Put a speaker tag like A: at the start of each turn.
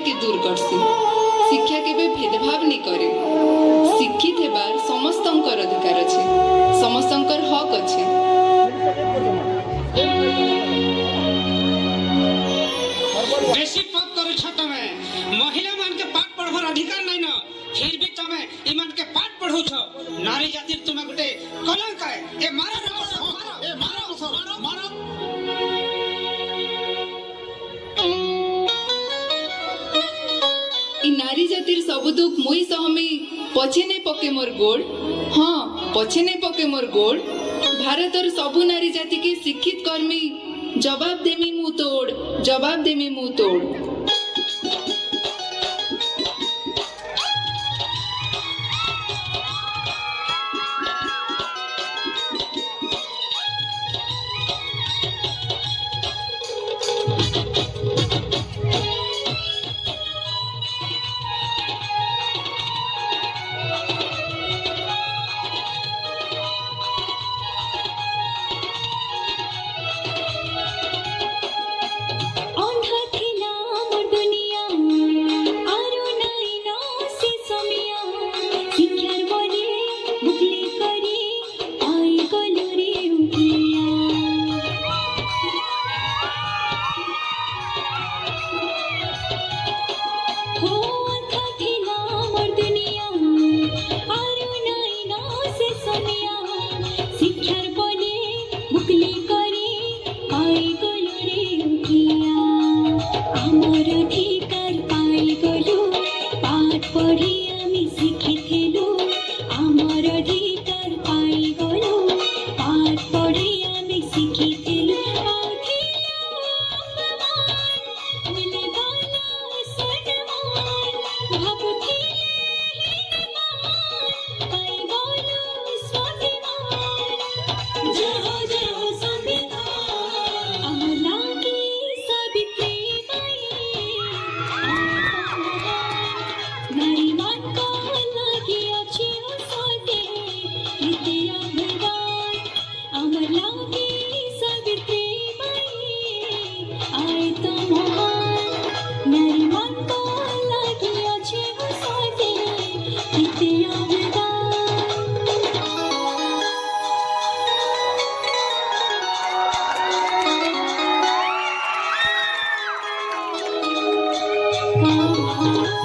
A: के दूर करसी। शिक्षा केबे भेदभाव नहीं करे। शिक्षित हेबार समस्तंकर अधिकार अच्छे, समस्तंकर हक अच्छे।
B: बेसी पद करू छ तमे, महिला मान के पाठ पढ़वार अधिकार नहीं न, फिर भी तमे ईमान के पाठ पढ़ू छ। नारी जाति तुमे गुटे कलंक है। ए मारा मारो, ए मारो मारो।
A: नारी जातिर सब दुख मुई सहमी, पछे नहीं पके मोर गोड़। हाँ, पछे नहीं पके मोर गोड़। भारतर सबु नारी जाति के शिक्षित कर्मी जवाब देमी मुंह तोड़, जवाब देमी मुंह तोड़।
C: Oh